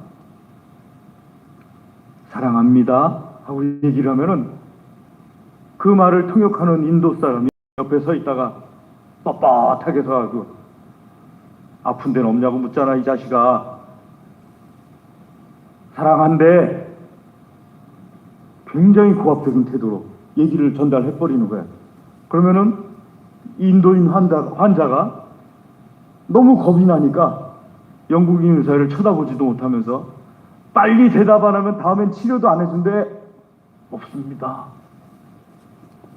사랑합니다 하고 얘기를 하면은 그 말을 통역하는 인도 사람이 옆에 서 있다가 뻣뻣하게 서가지고 아픈 데는 없냐고 묻잖아 이 자식아. 사랑한대. 굉장히 고압적인 태도로 얘기를 전달해버리는 거야. 그러면은 인도인 환자가 너무 겁이 나니까 영국인 의사를 쳐다보지도 못하면서 빨리 대답 안 하면 다음엔 치료도 안 해준대. 없습니다.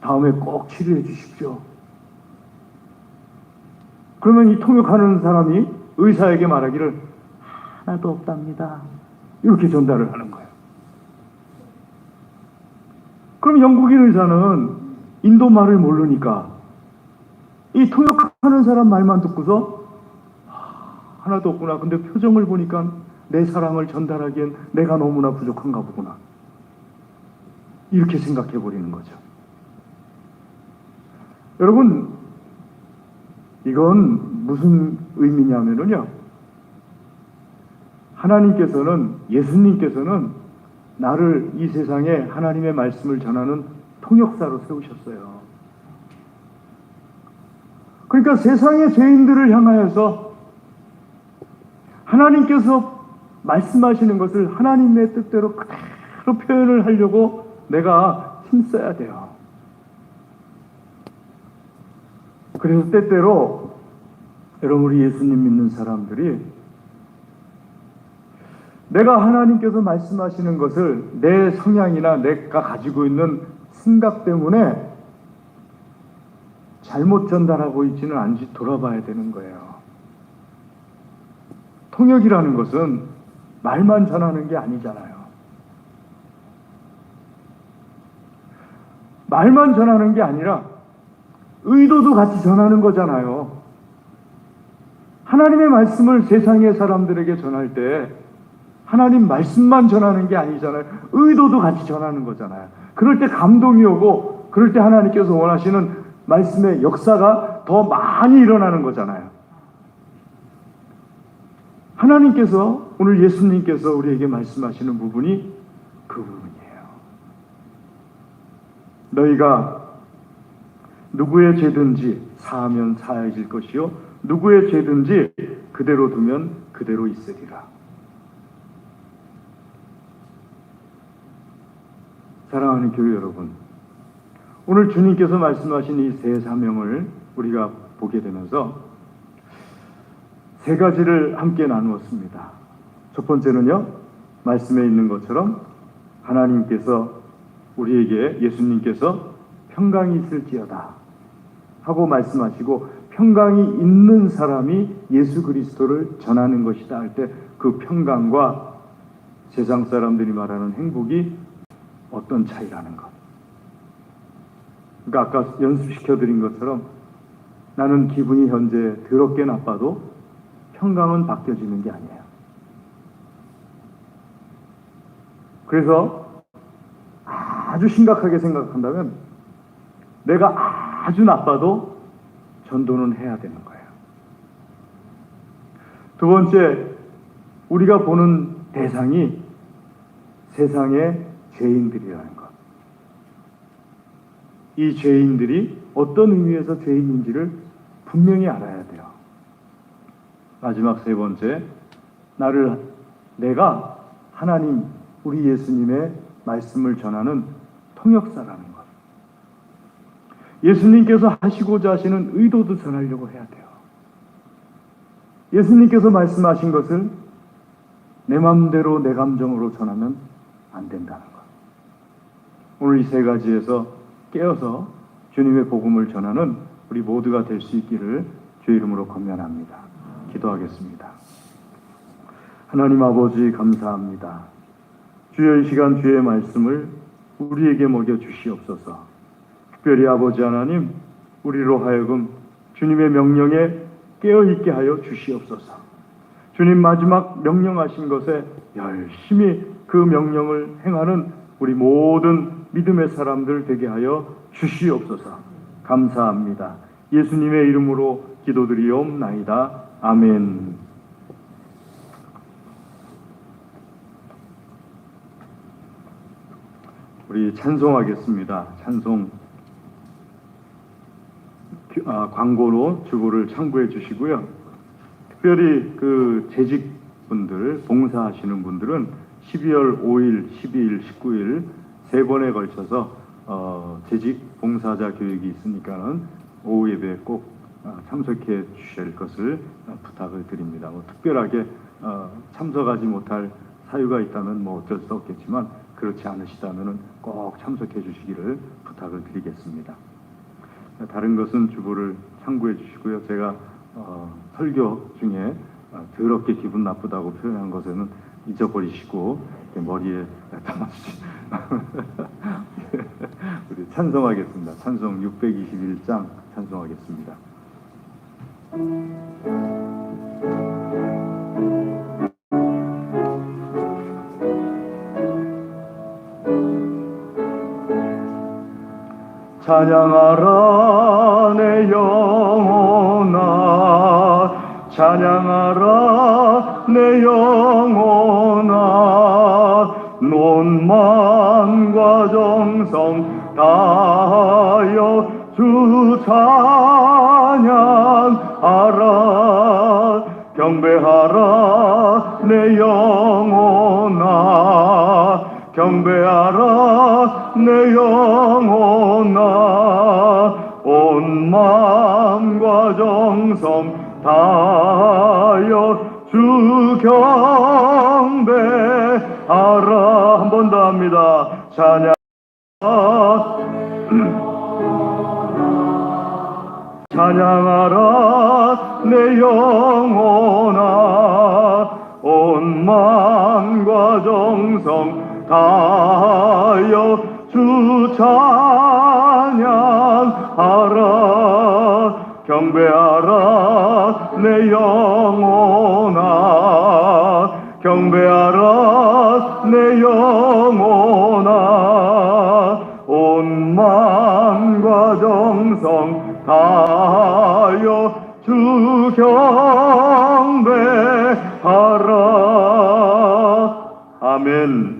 다음에 꼭 치료해 주십시오. 그러면 이 통역하는 사람이 의사에게 말하기를 하나도 없답니다. 이렇게 전달을 하는 거예요. 그럼 영국인 의사는 인도 말을 모르니까 이 통역하는 사람 말만 듣고서 하나도 없구나. 근데 표정을 보니까 내 사랑을 전달하기엔 내가 너무나 부족한가 보구나. 이렇게 생각해 버리는 거죠. 여러분, 이건 무슨 의미냐면요. 하나님께서는, 예수님께서는 나를 이 세상에 하나님의 말씀을 전하는 통역사로 세우셨어요. 그러니까 세상의 죄인들을 향하여서 하나님께서 말씀하시는 것을 하나님의 뜻대로 그대로 표현을 하려고 내가 힘써야 돼요. 그래서 때때로 여러분 우리 예수님 믿는 사람들이 내가 하나님께서 말씀하시는 것을 내 성향이나 내가 가지고 있는 생각 때문에 잘못 전달하고 있지는 않은지 돌아봐야 되는 거예요. 통역이라는 것은 말만 전하는 게 아니잖아요. 말만 전하는 게 아니라 의도도 같이 전하는 거잖아요. 하나님의 말씀을 세상의 사람들에게 전할 때 하나님 말씀만 전하는 게 아니잖아요. 의도도 같이 전하는 거잖아요. 그럴 때 감동이 오고 그럴 때 하나님께서 원하시는 말씀의 역사가 더 많이 일어나는 거잖아요. 하나님께서 오늘 예수님께서 우리에게 말씀하시는 부분이 그 부분이에요. 너희가 누구의 죄든지 사하면 사해질 것이요 누구의 죄든지 그대로 두면 그대로 있으리라. 사랑하는 교회 여러분, 오늘 주님께서 말씀하신 이 세 사명을 우리가 보게 되면서 세 가지를 함께 나누었습니다. 첫 번째는요, 말씀에 있는 것처럼 하나님께서 우리에게, 예수님께서 평강이 있을지어다 하고 말씀하시고, 평강이 있는 사람이 예수 그리스도를 전하는 것이다 할 때 그 평강과 세상 사람들이 말하는 행복이 어떤 차이라는 것. 그러니까 아까 연습시켜드린 것처럼 나는 기분이 현재 더럽게 나빠도 평강은 바뀌어지는 게 아니에요. 그래서 아주 심각하게 생각한다면 내가 아주 나빠도 전도는 해야 되는 거예요. 두 번째, 우리가 보는 대상이 세상의 죄인들이라는 것. 이 죄인들이 어떤 의미에서 죄인인지를 분명히 알아야 돼요. 마지막 세 번째, 내가 하나님, 우리 예수님의 말씀을 전하는 통역사라는 것. 예수님께서 하시고자 하시는 의도도 전하려고 해야 돼요. 예수님께서 말씀하신 것을 내 마음대로 내 감정으로 전하면 안 된다는 것. 오늘 이 세 가지에서 깨어서 주님의 복음을 전하는 우리 모두가 될 수 있기를 주의 이름으로 권면합니다. 기도하겠습니다. 하나님 아버지 감사합니다. 주여, 이 시간 주의 말씀을 우리에게 먹여 주시옵소서. 특별히 아버지 하나님, 우리로 하여금 주님의 명령에 깨어있게 하여 주시옵소서. 주님 마지막 명령하신 것에 열심히 그 명령을 행하는 우리 모든 믿음의 사람들 되게 하여 주시옵소서. 감사합니다. 예수님의 이름으로 기도드리옵나이다. 아멘. 우리 찬송하겠습니다. 찬송 광고로 주보를 참고해 주시고요. 특별히 그 재직분들, 봉사하시는 분들은 12월 5일, 12일, 19일 세 번에 걸쳐서 재직 봉사자 교육이 있으니까는 오후 예배에 꼭 참석해 주실 것을 부탁을 드립니다. 특별하게 참석하지 못할 사유가 있다면 어쩔 수 없겠지만, 그렇지 않으시다면 꼭 참석해 주시기를 부탁을 드리겠습니다. 다른 것은 주보를 참고해 주시고요. 제가 설교 중에 더럽게 기분 나쁘다고 표현한 것에는 잊어버리시고 머리에 담아주시. 우리 찬송하겠습니다. 찬송 621장 찬송하겠습니다. 찬양하라 내 영혼아, 찬양하라 내 영혼아, 논만과 정성 다하여 주 찬양하라. 경배하라 내 영혼아, 경배하라 내 영혼아, 온 마음과 정성 다하여 주 경배하라. 한 번 더 합니다. 찬양하라 내 영혼아, 온 마음과 정성 다하여 주 찬양하라. 경배하라 내 영혼아, 경배하라 내 영혼아, 온 마음과 정성 다하여 주 경배하라. 아멘.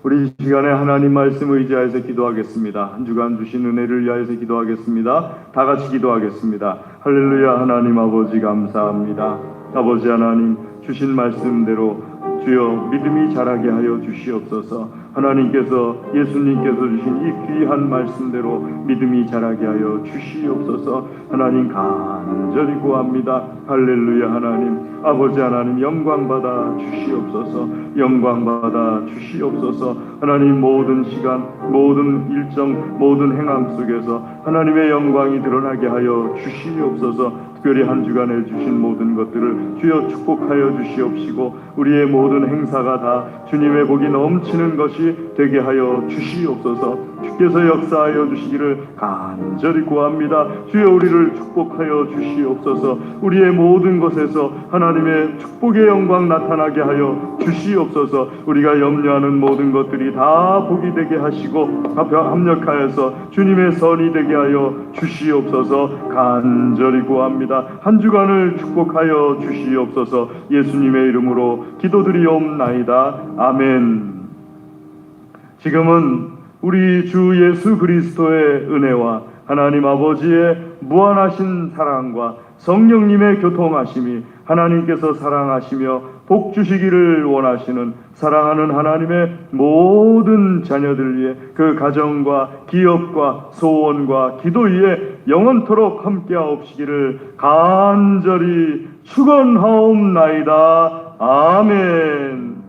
우리 이 시간에 하나님 말씀 의지하여서 기도하겠습니다. 한 주간 주신 은혜를 위하여서 기도하겠습니다. 다 같이 기도하겠습니다. 할렐루야. 하나님 아버지 감사합니다. 아버지 하나님, 주신 말씀대로 주여 믿음이 자라게 하여 주시옵소서. 하나님께서 예수님께서 주신 이 귀한 말씀대로 믿음이 자라게 하여 주시옵소서. 하나님 간절히 구합니다. 할렐루야. 하나님 아버지 하나님 영광 받아 주시옵소서. 영광 받아 주시옵소서. 하나님 모든 시간 모든 일정 모든 행함 속에서 하나님의 영광이 드러나게 하여 주시옵소서. 특별히 한 주간에 주신 모든 것들을 주여 축복하여 주시옵시고 우리의 모든 행사가 다 주님의 복이 넘치는 것이 되게 하여 주시옵소서. 주께서 역사하여 주시기를 간절히 구합니다. 주여 우리를 축복하여 주시옵소서. 우리의 모든 것에서 하나님의 축복의 영광 나타나게 하여 주시옵소서. 우리가 염려하는 모든 것들이 다 복이 되게 하시고 합력하여서 주님의 선이 되게 하여 주시옵소서. 간절히 구합니다. 한 주간을 축복하여 주시옵소서. 예수님의 이름으로 기도드리옵나이다. 아멘. 지금은 우리 주 예수 그리스도의 은혜와 하나님 아버지의 무한하신 사랑과 성령님의 교통하심이 하나님께서 사랑하시며 복 주시기를 원하시는 사랑하는 하나님의 모든 자녀들 위해 그 가정과 기업과 소원과 기도 위에 영원토록 함께하옵시기를 간절히 축원하옵나이다. 아멘.